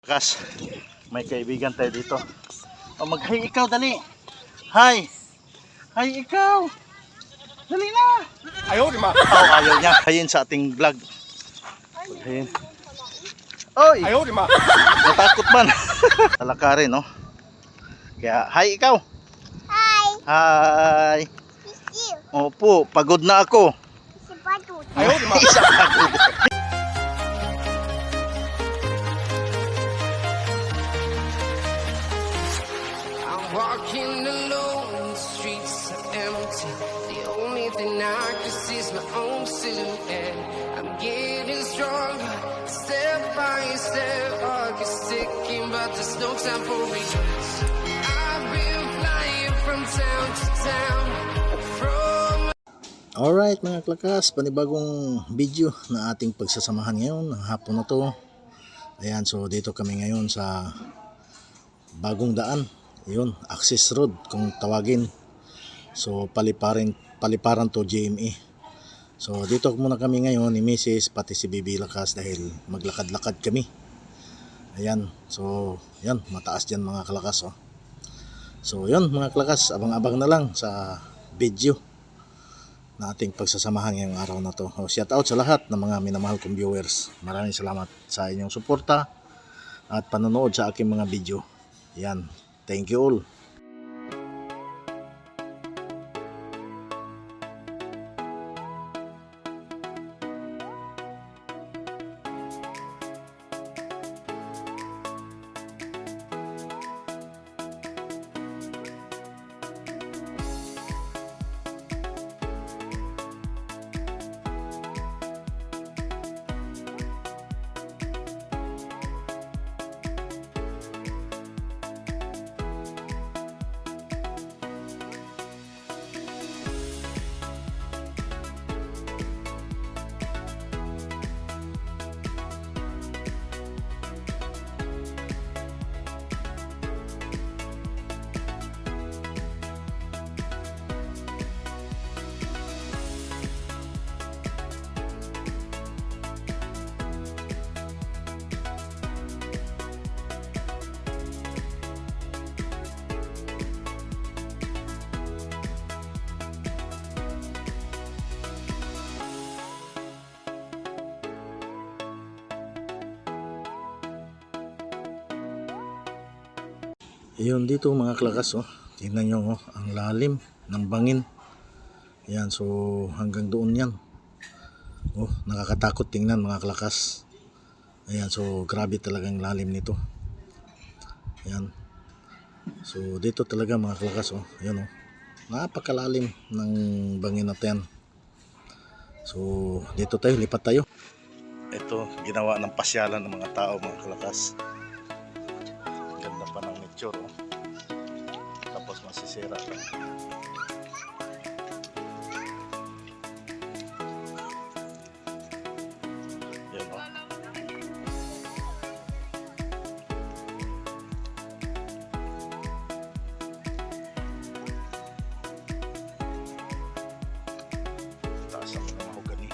Kas, may kaibigan tayo dito. O mag-hi ikaw, dali. Hi. Hi ikaw. Dali na. Ayaw, di ma. Oh, ayaw niya. Hayin sa ating vlog. Hayin. Oy. Ayaw, di ma. Natakot man. Talakarin, no? Kaya, hi ikaw. Hi! Hi. Sisiu! Opo, pagod na ako. Si Badut! Ayaw, di ma. Isa pagod. I'm walking alone, the streets are empty. The only thing I can see is my own silhouette. I'm getting stronger, step by step. Heart is ticking, but there's no time for regrets. I've been flying from town to town. Alright mga klakas, panibagong video na ating pagsasamahan ngayon ng hapon na to. Ayan, so dito kami ngayon sa bagong daan. Yun, access road kung tawagin. So paliparan to GMA. So dito muna kami ngayon ni Mrs. pati si Bibi Lakas dahil maglakad-lakad kami. Ayan, so yan, mataas dyan mga kalakas, oh. So yun mga kalakas, abang-abang na lang sa video na ating pagsasamahan ngayong araw na to. Shout out sa lahat ng mga minamahal kong viewers. Maraming salamat sa inyong suporta at panonood sa aking mga video. Yan, thank you all. Ayun dito mga klakas, oh. Tingnan nyo, oh, ang lalim ng bangin. Ayan, so hanggang doon yan. Oh, nakakatakot tingnan mga klakas. Ayan, so grabe talagang lalim nito. Ayan. So dito talaga mga klakas, oh. Ayan, oh. Napakalalim ng bangin natin. So dito tayo, lipat tayo. Ito, ginawa ng pasyalan ng mga tao mga klakas. Ganda pa ng nature, oh. Tapos masisira pa. Yan, oh. Taas ang mga mahogany.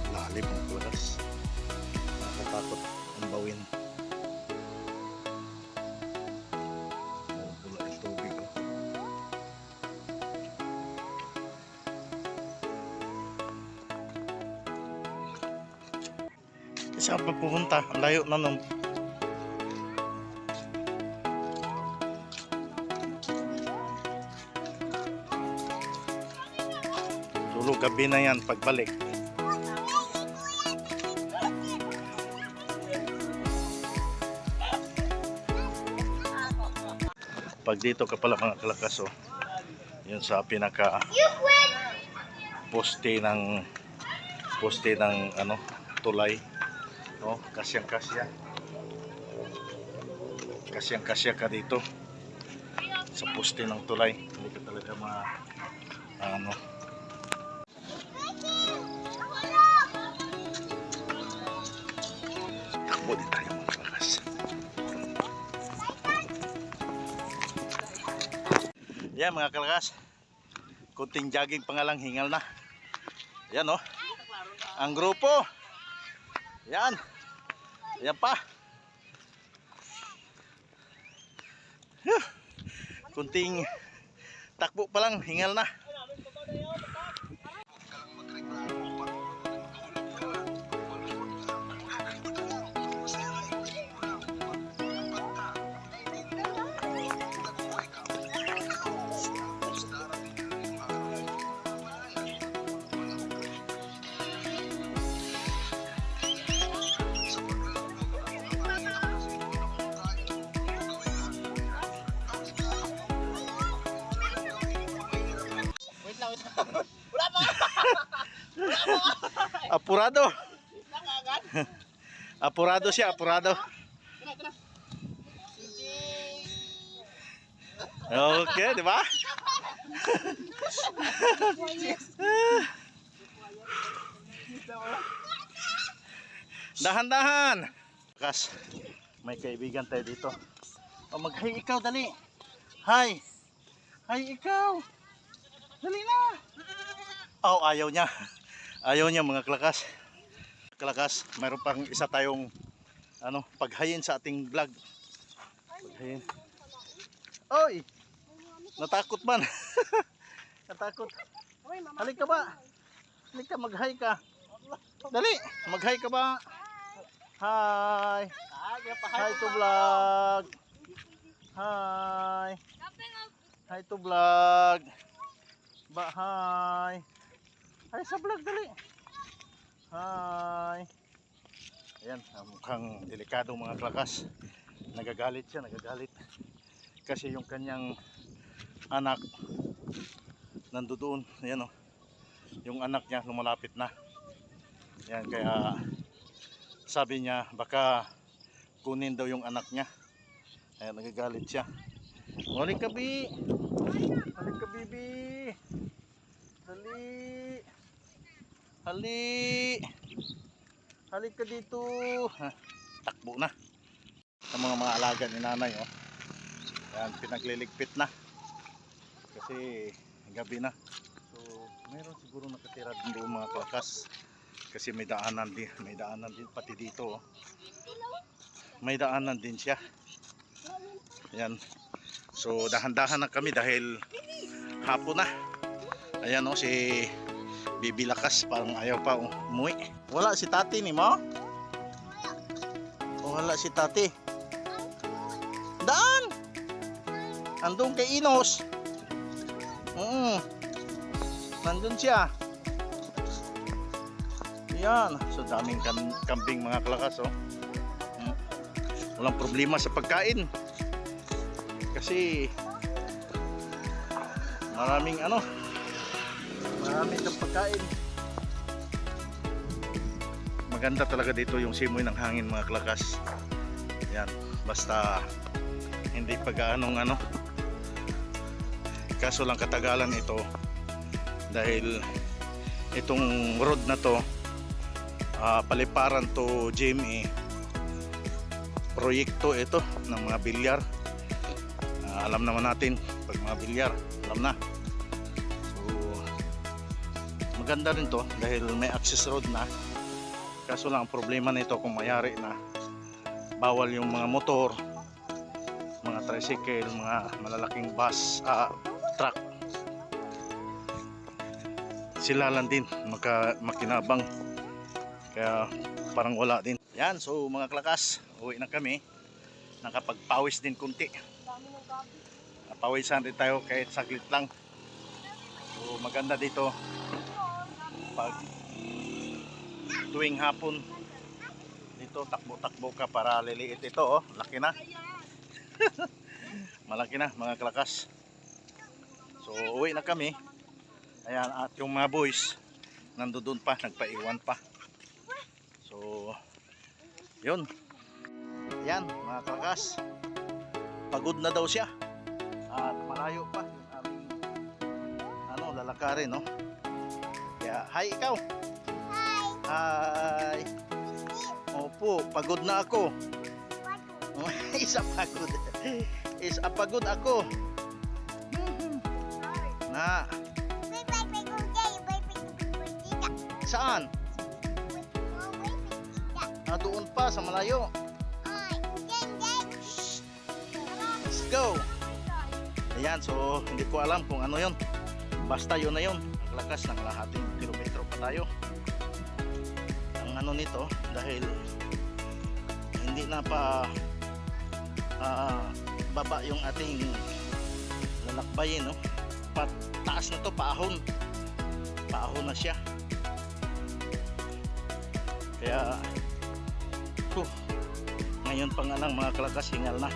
Lalim ang kulas. Nakatakot ang bawin. Bula yung tubig, oh. Saan pa pupunta? Ang layo na nung. Tulog gabi na yan pagbalik. Pag dito ka pala mga kalakas, oh, yun sa pinaka poste ng poste ng ano, tulay. No, kasyang-kasya. Kasyang-kasya ka dito sa poste ng tulay. Hindi ka talaga ano. Takbo din tayo mga kalakas. Yan mga kalakas. Kunting jogging pa nga lang, hingal na. Yan oh. Ang grupo. Yan. Yan pa. Kunting takbo pa lang, hingal na. Apurado. Apurado siya, apurado. Okay, di ba? Dahan-dahan. Kas, may kaibigan tayo dito. Oh, mag-hi ikaw, dali. Hi. Hi ikaw. Dali na. Oh, ayaw niya. Ayaw niya mga kalakas. Kalakas, mayroon pang isa tayong ano, paghayin sa ating vlog. Paghayin. Oy! Natakot man. Natakot. Halika ba? Halika, mag-hi ka. Dali, mag-hi ka ba? Hi. Hi to vlog. Hi. Hi to vlog. Ba, hi. Hi sa vlog, dali. Hi. Ayan, mukhang delikado mga kalakas. Nagagalit siya, nagagalit. Kasi yung kanyang anak nandoon. Ayan o. Yung anak niya lumalapit na. Ayan, kaya sabi niya baka kunin daw yung anak niya. Ayan, nagagalit siya. Halika ka, Bi. Halika ka, Bibi. Dali. Hali. Halik ka dito. Takbo na. Ang mga alaga ni nanay, oh. Ayan, pinagliligpit na. Kasi gabi na. So, meron siguro nakatira din doon mga kalakas. Kasi may daanan din pati dito, oh. May daanan din siya. Ayan. So, dahan-dahan na kami dahil hapon na. Ayan, oh, si Bibi Lakas parang ayaw pa umuwi. Wala si tati ni mo? Wala si tati. Daan! Andun kay Inos. Nandun siya. Yan. So daming kambing mga kalakas, oh. Walang problema sa pagkain. Kasi maraming ng pagkain. Maganda talaga dito yung simoy ng hangin mga kalakas. Yan, basta hindi pag-aanong kaso lang katagalan ito dahil itong road na to paliparan to GMA proyekto ito ng mga bilyar. Alam naman natin pag mga bilyar, alam na. Maganda rin to dahil may access road na. Kaso lang ang problema nito kung mayari na bawal yung mga motor, mga tricycle, mga malalaking bus, truck. Sila lang din makinabang. Kaya parang wala din. Yan, so mga kalakas, uwi na kami. Nakapagpawis din kunti. Napawisan rin tayo kahit saglit lang. So maganda dito pag tuwing hapon dito takbo-takbo ka para liliit ito, oh, laki na. Malaki na mga kalakas. So uwi na kami. Ayan, at yung mga boys nandoon pa, nagpaiwan pa. So, yun. Yan, mga kalakas. Pagod na daw siya. At malayo pa yung aming lalakarin, no? Kaya, hi ikaw. Hi. Hi. Opo, pagod na ako. Badut. Isa pagod. Isa pagod ako. Na, Bye bye bye kung kayo. Bye bye kung kita. saan? Doon pa sa malayo. Ay, dyan. Let's go. Ayan, so hindi ko alam kung ano yun. Basta yun na yun. Lakas ng lahating kilometro pa tayo. Ang ano nito, dahil hindi na pa baba yung ating lalakbayin, no? Pataas na to, paahon na siya. Kaya ngayon pa nga lang mga kalakas, hingal na.